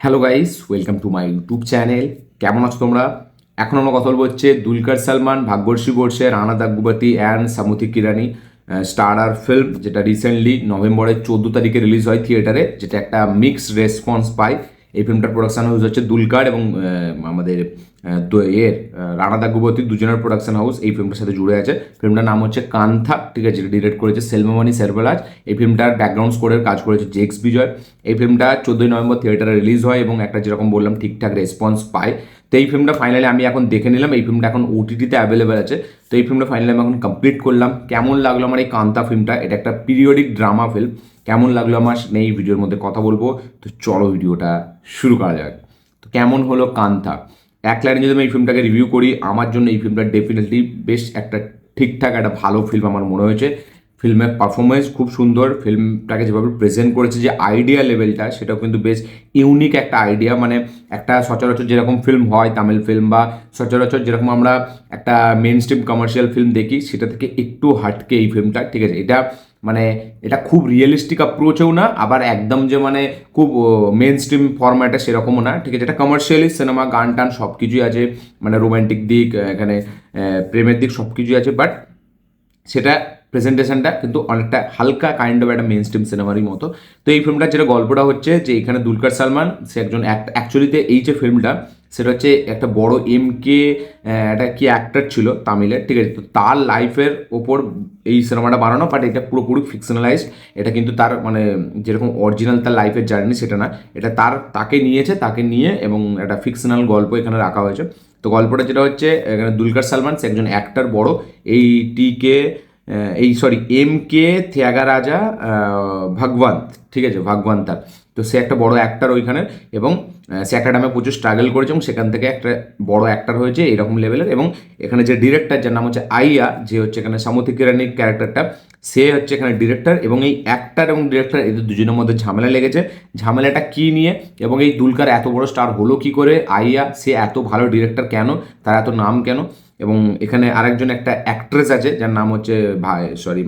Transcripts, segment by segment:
Hello guys, welcome to my YouTube channel. কেমন আছো তোমরা? এখন আমরা কথা বলবো হচ্ছে দুলকার সালমান, ভাগ্যশ্রী বর্ষে, রানা দাগুবাতি অ্যান্ড সামুথি কিরানি স্টারার ফিল্ম, যেটা রিসেন্টলি নভেম্বরের 14 তারিখে রিলিজ হয় থিয়েটারে, যেটা একটা মিক্সড রেসপন্স পায়। এই ফিল্মটার প্রোডাকশন হাউস হচ্ছে দুলকার এবং আমাদের রানা দাগুবাতি দুজনের প্রোডাকশন হাউস এই ফিল্মটার সাথে জুড়ে আছে। ফিল্মটার নাম হচ্ছে কান্থা, ঠিক আছে, যেটা ডিরেক্ট করেছে সেলমামানি সেরবেলাজ। এই ফিল্মটার ব্যাকগ্রাউন্ড স্কোরের কাজ করেছে জেক্স বিজয়। এই ফিল্মটা 14ই নভেম্বর থিয়েটারে রিলিজ হয় এবং একটা যেরকম বললাম ঠিকঠাক রেসপন্স পায়। তো এই ফিল্মটা ফাইনালি আমি এখন দেখে নিলাম। এই ফিল্মটা এখন ওটিটিতে অ্যাভেলেবেল আছে। তো এই ফিল্মটা ফাইনালি আমি এখন কমপ্লিট করলাম। কেমন লাগলো আমার এই কান্তা ফিল্মটা? এটা একটা পিরিয়ডিক ড্রামা ফিল্ম। কেমন লাগলো আমার এই ভিডিওর মধ্যে কথা বলবো। তো চলো ভিডিওটা শুরু করা যাক। তো কেমন হলো কান্তা? এক লাইনে যদি আমি এই ফিল্মটাকে রিভিউ করি, আমার জন্য এই ফিল্মটা ডেফিনেটলি বেশ একটা ঠিকঠাক একটা ভালো ফিল্ম আমার মনে হয়েছে। ফিল্মের পারফরমেন্স খুব সুন্দর। ফিল্মটাকে যেভাবে প্রেজেন্ট করেছে, যে আইডিয়া লেভেলটা, সেটাও কিন্তু বেশ ইউনিক একটা আইডিয়া। মানে একটা সচরাচর যেরকম ফিল্ম হয় তামিল ফিল্ম, বা সচরাচর যেরকম আমরা একটা মেন স্ট্রিম কমার্শিয়াল ফিল্ম দেখি, সেটা থেকে একটু হাটকে এই ফিল্মটা, ঠিক আছে। এটা মানে এটা খুব রিয়েলিস্টিক অ্যাপ্রোচেও না, আবার একদম যে মানে খুব মেন স্ট্রিম ফরম্যাটে সেরকমও না, ঠিক আছে। এটা কমার্শিয়ালি সিনেমা, গান টান সব কিছুই আছে, মানে রোম্যান্টিক দিক, এখানে প্রেমের দিক সব কিছুই আছে, বাট সেটা প্রেজেন্টেশনটা কিন্তু অনেকটা হালকা কাইন্ড অফ একটা মেন স্ট্রিম সিনেমারই মতো। তো এই ফিল্মটার যেটা গল্পটা হচ্ছে, যে এখানে দুলকার সালমান, সে একজন অ্যাকচুয়ালিতে এই যে ফিল্মটা, সেটা হচ্ছে একটা বড় কে একটা কি অ্যাক্টর ছিল তামিলের, ঠিক আছে। তো তার লাইফের ওপর এই সিনেমাটা বানানো, বাট এটা পুরোপুরি ফিকশনালাইজড। এটা কিন্তু তার মানে যেরকম অরিজিনাল তার লাইফের জার্নি সেটা না, এটা তাকে নিয়েছে, তাকে নিয়ে এবং একটা ফিকশনাল গল্প এখানে রাখা হয়েছে। তো গল্পটা যেটা হচ্ছে, এখানে দুলকার সালমান সে একজন অ্যাক্টর বড়, এই টিকে এম কে থ্যাগারাজা ভাগবন্ত, ঠিক আছে, ভাগবন্তার। তো সে একটা বড় অ্যাক্টার ওইখানে, এবং সে অ্যাকাডেমে প্রচুর স্ট্রাগল করেছে এবং সেখান থেকে একটা বড় অ্যাক্টার হয়েছে এরকম লেভেলের। এবং এখানে যে ডিরেক্টর, যার নাম হচ্ছে আইয়া, যে হচ্ছে এখানে সামুথি কিরানির ক্যারেক্টারটা, সে হচ্ছে এখানে ডিরেক্টর। এবং এই অ্যাক্টার এবং ডিরেক্টর এদের দুজনের মধ্যে ঝামেলা লেগেছে। ঝামেলাটা কী নিয়ে, এবং এই দুলকার এত বড় স্টার হলো কী করে, আইয়া সে এত ভালো ডিরেক্টর কেন, তার এত নাম কেন। এবং এখানে আরেকজন একটা অ্যাক্ট্রেস আছে যার নাম হচ্ছে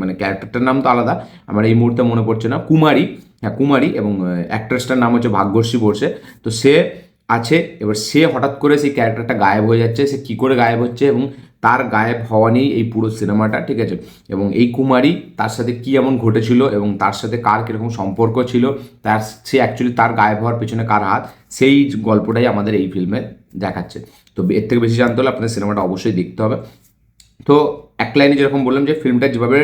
মানে ক্যারেক্টারটার নাম তো আলাদা, আমার এই মুহূর্তে মনে পড়ছে না, কুমারী। হ্যাঁ, কুমারী। এবং অ্যাক্ট্রেসটার নাম হচ্ছে ভাগ্যশ্রী বর্ষে। তো সে আছে, এবার সে হঠাৎ করে সেই ক্যারেক্টারটা গায়েব হয়ে যাচ্ছে। সে কী করে গায়েব হচ্ছে এবং তার গায়েব হওয়া নিয়েই এই পুরো সিনেমাটা, ঠিক আছে। এবং এই কুমারী, তার সাথে কী এমন ঘটেছিল এবং তার সাথে কার কীরকম সম্পর্ক ছিল, সে অ্যাকচুয়ালি তার গায়েব হওয়ার পেছনে কার হাত, সেই গল্পটাই আমাদের এই ফিল্মে দেখাচ্ছে। তো এর থেকে বেশি জানতে হলে আপনাদের সিনেমাটা অবশ্যই দেখতে হবে। তো এক লাইনে যেরকম বললাম, যে ফিল্মটা যেভাবে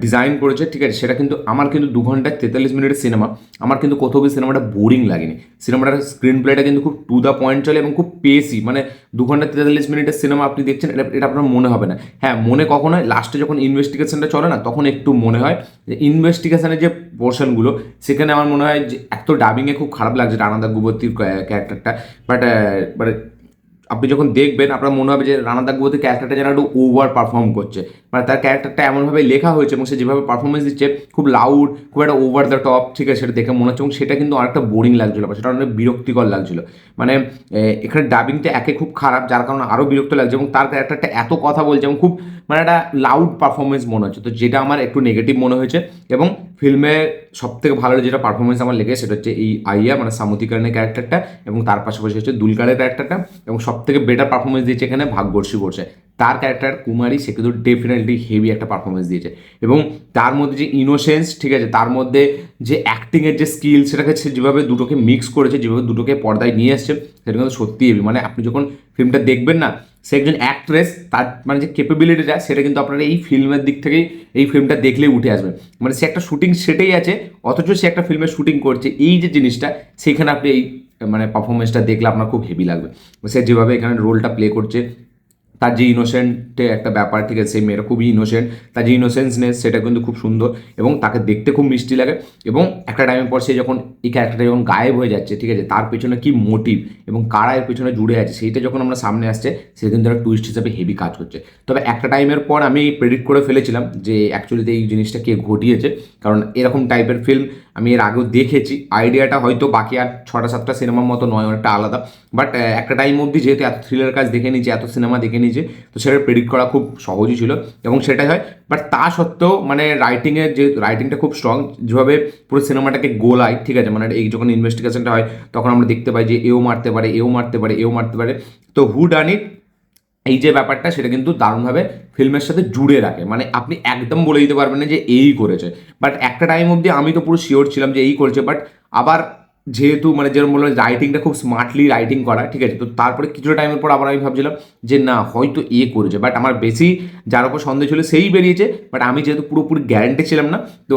ডিজাইন করেছে, ঠিক আছে, সেটা কিন্তু আমার কিন্তু 2 ঘন্টা 43 মিনিটের সিনেমা, আমার কিন্তু কোথাও কি সিনেমাটা বোরিং লাগেনি। সিনেমাটার স্ক্রিন প্লেটা কিন্তু খুব টু দ্য পয়েন্ট চলে এবং খুব পেসি। মানে 2 ঘন্টা 43 মিনিটের সিনেমা আপনি দেখছেন, এটা এটা আপনার মনে হবে না। হ্যাঁ, মনে কখন হয়, লাস্টে যখন ইনভেস্টিগেশনটা চলে না, তখন একটু মনে হয় যে ইনভেস্টিগেশনের যে পোর্শনগুলো, সেখানে আমার মনে হয় যে এক তো ডাবিংয়ে খুব খারাপ লাগছে রানা দাগুবতির ক্যারেক্টারটা, বাট বাট আপনি যখন দেখবেন আপনার মনে হবে যে রানা দাগুবতির ক্যারেক্টারটা যেন একটু ওভার পারফর্ম করছে। মানে তার ক্যারেক্টারটা এমনভাবে লেখা হয়েছে এবং সে যেভাবে পারফরমেন্স দিচ্ছে, খুব লাউড, খুব একটা ওভার দ্য টপ, ঠিক আছে, সেটা দেখে মনে হচ্ছে। এবং সেটা কিন্তু অনেকটা বোরিং লাগছিলো, বা সেটা অনেক বিরক্তিকর লাগছিলো। মানে এখানে ডাবিংটা একে খুব খারাপ, যার কারণে আরও বিরক্ত লাগছে, এবং তার ক্যারেক্টারটা এত কথা বলছে এবং খুব মানে একটা লাউড পারফরমেন্স মনে হচ্ছে। তো যেটা আমার একটু নেগেটিভ মনে হয়েছে। এবং ফিল্মে সব থেকে ভালো যেটা পারফরমেন্স আমার লেগে, সেটা হচ্ছে এই আইয়া মানে সামুথি কারণের ক্যারেক্টারটা, এবং তার পাশাপাশি হচ্ছে দুলকারের ক্যারেক্টারটা, এবং সব থেকে বেটার পারফরমেন্স দিয়েছে এখানে ভাগ্যশ্রী বর্ষে। তার ক্যারেক্টার কুমারী, সে কিন্তু ডেফিনেটলি হেভি একটা পারফরমেন্স দিয়েছে। এবং তার মধ্যে যে ইনোসেন্স, ঠিক আছে, তার মধ্যে যে অ্যাক্টিংয়ের যে স্কিল, সেটাকে সে যেভাবে দুটোকে মিক্স করেছে, যেভাবে দুটোকে পর্দায় নিয়ে এসছে, সেটা কিন্তু সত্যি হেভি। মানে আপনি যখন ফিল্মটা দেখবেন না, সে একজন অ্যাক্ট্রেস, তার মানে যে ক্যাপাবিলিটিটা, সেটা কিন্তু আপনারা এই ফিল্মের দিক থেকেই এই ফিল্মটা দেখলেই উঠে আসবে। মানে সে একটা শুটিং সেটেই আছে, অথচ সে একটা ফিল্মের শুটিং করছে, এই যে জিনিসটা, সেইখানে আপনি এই মানে পারফরমেন্সটা দেখলে আপনার খুব হেভি লাগবে। সে যেভাবে এখানে রোলটা প্লে করছে, তার যে ইনোসেন্টে একটা ব্যাপার, ঠিক আছে, সেই মেয়েরা খুবই ইনোসেন্ট, তার যে ইনোসেন্সনেস সেটা কিন্তু খুব সুন্দর, এবং তাকে দেখতে খুব মিষ্টি লাগে। এবং একটা টাইমের পর সে যখন এই ক্যারেক্টারটা যখন গায়েব হয়ে যাচ্ছে, ঠিক আছে, তার পেছনে কি মোটিভ এবং কারা এর পেছনে জুড়ে আছে, সেইটা যখন আমরা সামনে আসছে, সেটা কিন্তু একটা টুইস্ট হিসাবে হেভি কাজ করছে। তবে একটা টাইমের পর আমি প্রেডিক্ট করে ফেলেছিলাম যে অ্যাকচুয়ালিতে এই জিনিসটা কে ঘটিয়েছে, কারণ এরকম টাইপের ফিল্ম আমি এর আগেও দেখেছি, আইডিয়াটা হয়তো বাকি আর 6টা 7টা সিনেমার মতো নয়, অনেকটা আলাদা। বাট একটা টাইম অবধি যেহেতু এত থ্রিলার কাজ দেখে নিয়েছি, এত সিনেমা দেখে নিয়েছি, তো সেটা প্রেডিক্ট করা খুব সহজই ছিল এবং সেটাই হয়। বাট তা সত্ত্বেও মানে রাইটিংটা খুব স্ট্রং, যেভাবে পুরো সিনেমাটাকে গোলায়, ঠিক আছে, মানে এই যখন ইনভেস্টিগেশনটা হয় তখন আমরা দেখতে পাই যে এও মারতে পারে, এও মারতে পারে, এও মারতে পারে। তো হু ডান ইট, এই যে ব্যাপারটা সেটা কিন্তু দারুণভাবে ফিল্মের সাথে জুড়ে রাখে, মানে আপনি একদম বলে দিতে পারবেন না যে এই করেছে। বাট একটা টাইম অবধি আমি তো পুরো শিওর ছিলাম যে এই করেছে, বাট আবার যেহেতু মানে যেরকম বললাম রাইটিংটা খুব স্মার্টলি রাইটিং করা, ঠিক আছে, তো তারপরে কিছুটা টাইমের পর আবার আমি ভাবছিলাম যে না হয়তো এ করেছে, বাট আমার বেশি যার উপর সন্দেহ ছিল সেই বেরিয়েছে। বাট আমি যেহেতু পুরোপুরি গ্যারান্টি ছিলাম না, তো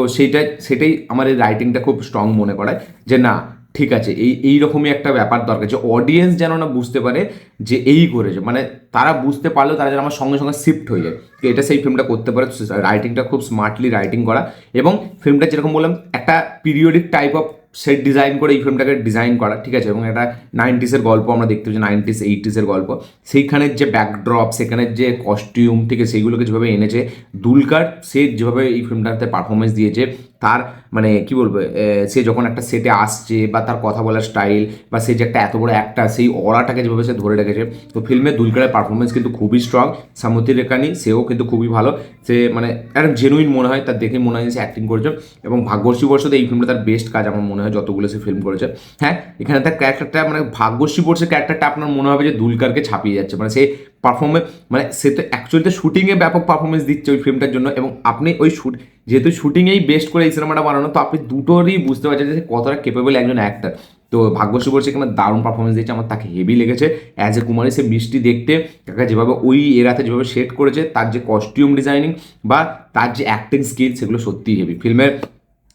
সেটাই আমার এই রাইটিংটা খুব স্ট্রং মনে করায় যে না ঠিক আছে, এইরকমই একটা ব্যাপার দরকার যে অডিয়েন্স যেন না বুঝতে পারে যে এই করেছে, মানে তারা বুঝতে পারলেও তারা যেন আমার সঙ্গে সঙ্গে শিফট হয়ে যায়। তো এটা সেই ফিল্মটা করতে পারে, রাইটিংটা খুব স্মার্টলি রাইটিং করা। এবং ফিল্মটা যেরকম বললাম একটা periodic type of set design করে এই ফিল্মটাকে ডিজাইন করা, ঠিক আছে, এবং একটা 90s গল্প আমরা দেখতে পাচ্ছি, 90s 80s গল্প। সেইখানের যে ব্যাকড্রপ, সেখানের যে কস্টিউম, ঠিক আছে, সেইগুলোকে যেভাবে এনেছে দুলকার, সে যেভাবে এই ফিল্মটাতে পারফরমেন্স দিয়েছে, তার মানে কি বলবো, সে যখন একটা সেটে আসছে বা তার কথা বলার স্টাইল বা সে যে একটা এত বড় একটা সেই অরাটাকে যেভাবে সে ধরে রেখেছে, তো ফিল্মে দুলকারের পারফরমেন্স কিন্তু খুবই স্ট্রং। সামুদ্রি রেখানি সেও কিন্তু খুবই ভালো, সে মানে একদম জেনুইন মনে হয়, তার দেখে মনে হয় সে অ্যাক্টিং করেছে। এবং ভাগ্যশ্রী বর্ষতে এই ফিল্মটা তার বেস্ট কাজ আমার মনে হয় যতগুলো সে ফিল্ম করেছে। হ্যাঁ, এখানে তার ক্যারেক্টারটা মানে ভাগ্যশ্রী বর্ষের ক্যারেক্টারটা আপনার মনে হবে যে দুলকারকে ছাপিয়ে যাচ্ছে, মানে সে পারফর্মে মানে সে তো অ্যাকচুয়ালি তো শুটিংয়ে ব্যাপক পারফরমেন্স দিচ্ছে ওই ফিল্মটার জন্য। এবং আপনি ওই যেহেতু শুটিংয়েই বেস্ট করে এই সিনেমাটা বানানো, তো আপনি দুটোরই বুঝতে পারছেন যে কতটা কেপেবল একজন অ্যাক্টার। তো ভাগ্যশ্রী বলছে এখানে দারুণ পারফরমেন্স দিয়েছে, আমার তাকে হেভি লেগেছে। অ্যাজ এ কুমারী সে মিষ্টি দেখতে, তাকে যেভাবে ওই এরাতে যেভাবে সেট করেছে, তার যে কস্টিউম ডিজাইনিং বা তার যে অ্যাক্টিং স্কিল, সেগুলো সত্যিই হেভি। ফিল্মের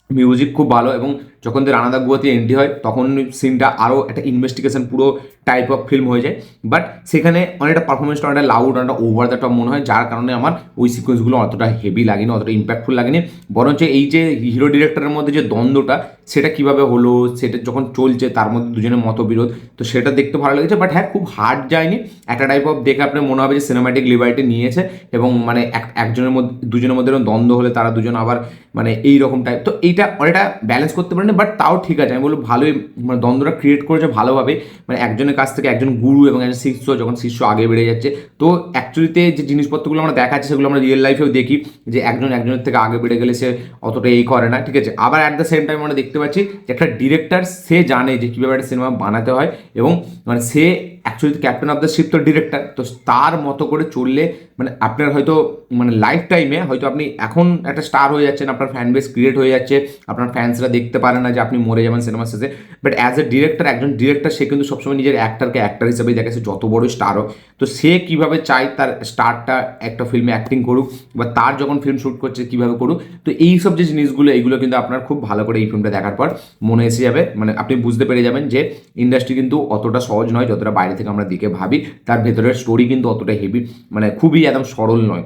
মিউজিক খুব ভালো, এবং যখন রানা দাগুয়াতি এন্ট্রি হয় তখন সিনটা আরও একটা ইনভেস্টিগেশন পুরো টাইপ অফ ফিল্ম হয়ে যায়। বাট সেখানে অনেকটা পারফরমেন্সটা অনেকটা লাউড, অনেকটা ওভার দ্য টপ মনে হয়, যার কারণে আমার ওই সিকোয়েন্সগুলো অতটা হেভি লাগেনি, অতটা ইম্প্যাক্টফুল লাগেনি। বরঞ্চ এই যে হিরো ডিরেক্টরের মধ্যে যে দ্বন্দ্বটা, সেটা কিভাবে হলো, সেটা যখন চলছে তার মধ্যে দুজনের মতবিরোধ, তো সেটা দেখতে ভালো লেগেছে। বাট হ্যাঁ, খুব হার্ড যায়নি, একটা টাইপ অফ দেখে আপনার মনে হবে যে সিনেমাটিক লিবার্টি নিয়েছে। এবং মানে একজনের মধ্যে দুজনের মধ্যে দ্বন্দ্ব হলে তারা দুজন আবার মানে এইরকম টাইপ, তো এইটা অনেকটা ব্যালেন্স করতে পারেনি। বাট তাও ঠিক আছে, আমি বলবো ভালোই মানে দ্বন্দ্বটা ক্রিয়েট করেছে ভালোভাবে। মানে একজনের কাছ থেকে একজন গুরু এবং একজন শিষ্য, যখন শিষ্য আগে বেড়ে যাচ্ছে, তো অ্যাকচুয়ালিতে যে জিনিসপত্রগুলো আমরা দেখাচ্ছি সেগুলো আমরা রিয়েল লাইফেও দেখি, যে একজন একজনের থেকে আগে বেড়ে গেলে সে অতটা এই করে না, ঠিক আছে। আবার অ্যাট দ্য সেম টাইম আমরা দেখতে পাচ্ছি যে একটা ডিরেক্টর সে জানে যে কীভাবে একটা সিনেমা বানাতে হয়, এবং মানে সে actually captain of the ship তো ডিরেক্টর, তো তার মতো করে চললে মানে আপনার হয়তো মানে লাইফ টাইমে হয়তো আপনি এখন একটা স্টার হয়ে যাচ্ছেন, আপনার ফ্যান বেস ক্রিয়েট হয়ে যাচ্ছে, আপনার ফ্যান্সরা দেখতে পারে না যে আপনি মরে যাবেন সিনেমার শেষে। বাট অ্যাজ এ ডিরেক্টর, একজন ডিরেক্টর সে কিন্তু সবসময় নিজের অ্যাক্টরকে অ্যাক্টর হিসেবেই দেখে, সে যত বড় স্টার হোক। তো সে কীভাবে চায় তার স্টারটা একটা ফিল্মে অ্যাক্টিং করুক, বা তার যখন ফিল্ম শ্যুট করছে কীভাবে করুক, তো এই সব যে জিনিসগুলো, এইগুলো কিন্তু আপনার খুব ভালো করে এই ফিল্মটা দেখার পর মনে এসে যাবে, মানে আপনি বুঝতে পেরে যাবেন যে ইন্ডাস্ট্রি কিন্তু অতটা সহজ নয় যতটা বাইরে থেকে আমরা দিকে ভাবি। তার ভেতরের স্টোরি কিন্তু অতটা হেভি, মানে খুবই একদম সরল নয়।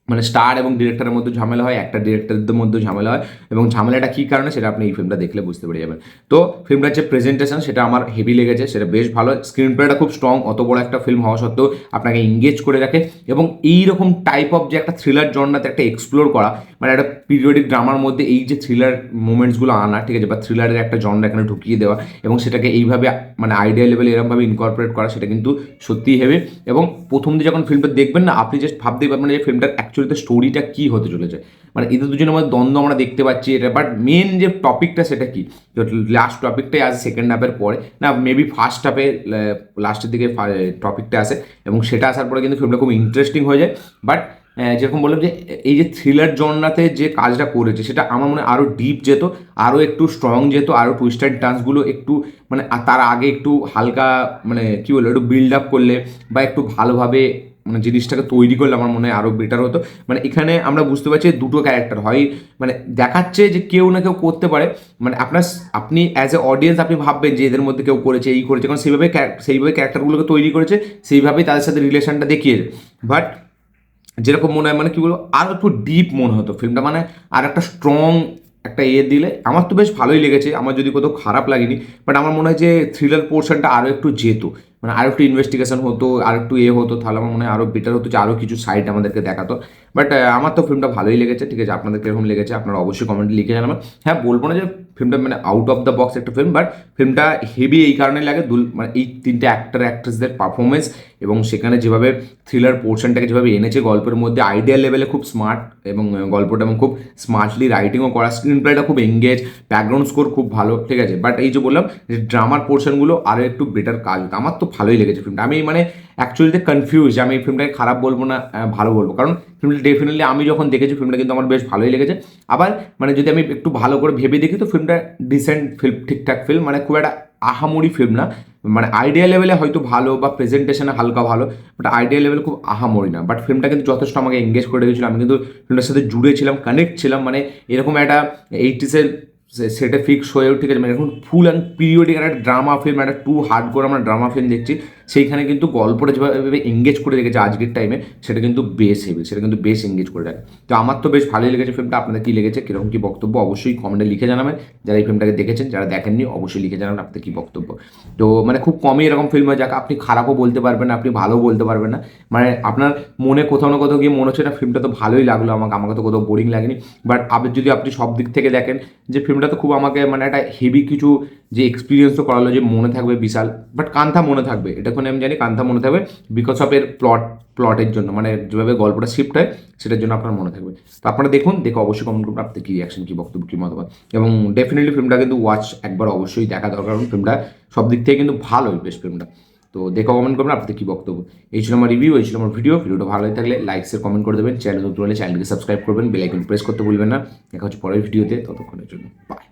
মানে স্টার এবং ডিরেক্টরের মধ্যে ঝামেলা হয়, একটা ডিরেক্টরদের মধ্যে ঝামেলা হয়, এবং ঝামেলাটা কী কারণে সেটা আপনি এই ফিল্মটা দেখলে বুঝতে পেরে যাবেন। তো ফিল্মটার যে প্রেজেন্টেশন সেটা আমার হেভি লেগেছে, সেটা বেশ ভালো। স্ক্রিন প্লেটা খুব স্ট্রং, অত বড় একটা ফিল্ম হওয়া সত্ত্বেও আপনাকে এঙ্গেজ করে রাখে। এবং এইরকম টাইপ অফ যে একটা থ্রিলার জনরাতে একটা এক্সপ্লোর করা, মানে একটা পিরিয়ডিক ড্রামার মধ্যে এই যে থ্রিলার মোমেন্টসগুলো আনা, ঠিক আছে, বা থ্রিলারের একটা জনরা এখানে ঢুকিয়ে দেওয়া, এবং সেটাকে এইভাবে মানে আইডিয়া লেভেলে এরকমভাবে ইনকর্পোরেট করা, সেটা কিন্তু সত্যিই হেভি। এবং প্রথম দিয়ে যখন ফিল্মটা দেখবেন না, আপনি জাস্ট ভাবতেই পারবেন যে ফিল্মটার অ্যাকচুয়ালিতে স্টোরিটা কী হতে চলেছে। মানে এদের দুজনের মধ্যে দ্বন্দ্ব আমরা দেখতে পাচ্ছি এটা, বাট মেন যে টপিকটা সেটা কি, লাস্ট টপিকটাই আসে সেকেন্ড হাফের পরে, না মেবি ফার্স্ট হাফে লাস্টের দিকে টপিকটা আসে, এবং সেটা আসার পরে কিন্তু ফিল্মটা খুব ইন্টারেস্টিং হয়ে যায়। বাট যেরকম বললাম যে এই যে থ্রিলার জনরাতে যে কাজটা করেছে, সেটা আমার মনে হয় আরও ডিপ যেত, আরও একটু স্ট্রং যেত, আরও টুইস্ট অ্যান্ড টার্নসগুলো একটু মানে তার আগে একটু হালকা মানে কী বলবো একটু বিল্ড আপ করলে, বা একটু ভালোভাবে মানে জিনিসটাকে তৈরি করলে আমার মনে হয় আরও বেটার হতো। মানে এখানে আমরা বুঝতে পারছি দুটো ক্যারেক্টার হয়, মানে দেখাচ্ছে যে কেউ না কেউ করতে পারে, মানে আপনি অ্যাজ এ অডিয়েন্স আপনি ভাববেন যে এদের মধ্যে কেউ করেছে, এই করেছে, কারণ সেইভাবে ক্যারেক্টারগুলোকে তৈরি করেছে, সেইভাবেই তাদের সাথে রিলেশনটা দেখিয়েছে। বাট যেরকম মনে হয় মানে কী বলবো আরও একটু ডিপ মনে হতো ফিল্মটা, মানে আর একটা স্ট্রং একটা দিলে আমার তো বেশ ভালোই লেগেছে, আমার যদি কোথাও খারাপ লাগেনি। বাট আমার মনে হয় যে থ্রিলার পোর্শনটা আরও একটু যেত, মানে আরও একটু ইনভেস্টিগেশন হতো, আর একটু হতো, তাহলে আমার মনে হয় আরও বেটার হতো, যে আরও কিছু সাইড আমাদেরকে দেখাতো। বাট আমার তো ফিল্মটা ভালোই লেগেছে, ঠিক আছে। আপনাদের কীরকম লেগেছে আপনারা অবশ্যই কমেন্টে লিখে জানাবেন। হ্যাঁ, বলবো না যে ফিল্মটা মানে আউট অফ দ্য বক্স একটা ফিল্ম, বাট ফিল্মটা হেভি এই কারণে লাগে মানে এই তিনটে অ্যাক্টর অ্যাক্ট্রেসদের পারফরমেন্স এবং সেখানে যেভাবে থ্রিলার পোর্শনটাকে যেভাবে এনেছে গল্পের মধ্যে আইডিয়া লেভেলে খুব স্মার্ট এবং গল্পটা এবং খুব স্মার্টলি রাইটিংও করা, স্ক্রিন প্লেটা খুব এঙ্গেজ, ব্যাকগ্রাউন্ড স্কোর খুব ভালো, ঠিক আছে। বাট এই যে বললাম যে ড্রামার পোর্শনগুলো আরও একটু বেটার কাজ হতো। আমার তো ভালোই লেগেছে ফিল্মটা। আমি মানে অ্যাকচুয়ালিতে কনফিউজ, আমি এই ফিল্মটাকে খারাপ বলবো না ভালো বলবো, কারণ ফিল্মটা ডেফিনেটলি আমি যখন দেখেছি ফিল্মটা কিন্তু আমার বেশ ভালোই লেগেছে। আবার মানে যদি আমি একটু ভালো করে ভেবে দেখি তো ফিল্মটা ডিসেন্ট ফিল্ম, ঠিকঠাক ফিল্ম, মানে খুব একটা আহামরি ফিল্ম না, মানে আইডিয়া লেভেলে হয়তো ভালো বা প্রেজেন্টেশনে হালকা ভালো, বাট আইডিয়া লেভেলে খুব আহামরি না। বাট ফিল্মটা কিন্তু যথেষ্ট আমাকে এঙ্গেজ করে রেখেছিল, আমি কিন্তু ফিল্মটার সাথে জুড়ে ছিলাম, কানেক্ট ছিলাম, মানে এরকম একটা 80s সেটা ফিক্স হয়েও, ঠিক আছে, মানে এখন ফুল অ্যান্ড পিরিয়ডিক একটা ড্রামা ফিল্ম, একটা টু হার্ড করে আমরা ড্রামা ফিল্ম দেখছি, সেইখানে কিন্তু গল্পটা যেভাবে এঙ্গেজ করে রেখেছে আজকের টাইমে সেটা কিন্তু বেশ হেভি, সেটা কিন্তু বেশ এঙ্গেজ করে রাখে। তো আমার তো বেশ ভালোই লেগেছে ফিল্মটা। আপনাদের কী লেগেছে, কীরকম কী বক্তব্য অবশ্যই কমেন্টে লিখে জানাবেন। যারা এই ফিল্মটাকে দেখেছেন, যারা দেখেননি অবশ্যই লিখে জানাবেন আপনাদের কী বক্তব্য। তো মানে খুব কমই এরকম ফিল্ম হয় যাকে আপনি খারাপও বলতে পারবেন না, আপনি ভালোও বলতে পারবেন না, মানে আপনার মনে কোথাও না কোথাও গিয়ে মনে হচ্ছে না ফিল্মটা তো ভালোই লাগলো আমাকে তো কোথাও বোরিং লাগেনি। বাট আবার যদি আপনি সব দিক থেকে দেখেন যে ফিল্মটা তো খুব আমাকে মানে একটা হেভি কিছু যে এক্সপিরিয়েন্সও করালো, যে মনে থাকবে বিশাল। বাট কান্থা মনে থাকবে, এটা আমি জানি কান্থা মনে থাকবে বিকজ অফ এর প্লটের জন্য, মানে যেভাবে গল্পটা শিফট হয় সেটার জন্য আপনার মনে থাকবে। তো আপনারা দেখুন, দেখে অবশ্যই কমেন্ট করুন আপনাদের কী রিয়াকশন, কী বক্তব্য, কী মতামত। এবং ডেফিনেটলি ফিল্মটা কিন্তু ওয়াচ একবার অবশ্যই দেখা দরকার, কারণ ফিল্মটা সব দিক থেকে কিন্তু ভালোই বেশ ফিল্মটা। তো দেখে কমেন্ট করবেন আপনাদের কী বক্তব্য। এই ছিল আমার রিভিউ, এই ছিল আমার ভিডিওটা ভালো হয়ে থাকলে লাইক শেয়ার কমেন্ট করে দেবেন, চ্যানেল নতুন হলে চ্যানেলকে সাবস্ক্রাইব করবেন, বেল আইকন প্রেস করতে ভুলবেন না। দেখা হচ্ছে পরের ভিডিওতে, ততক্ষণের জন্য বাই।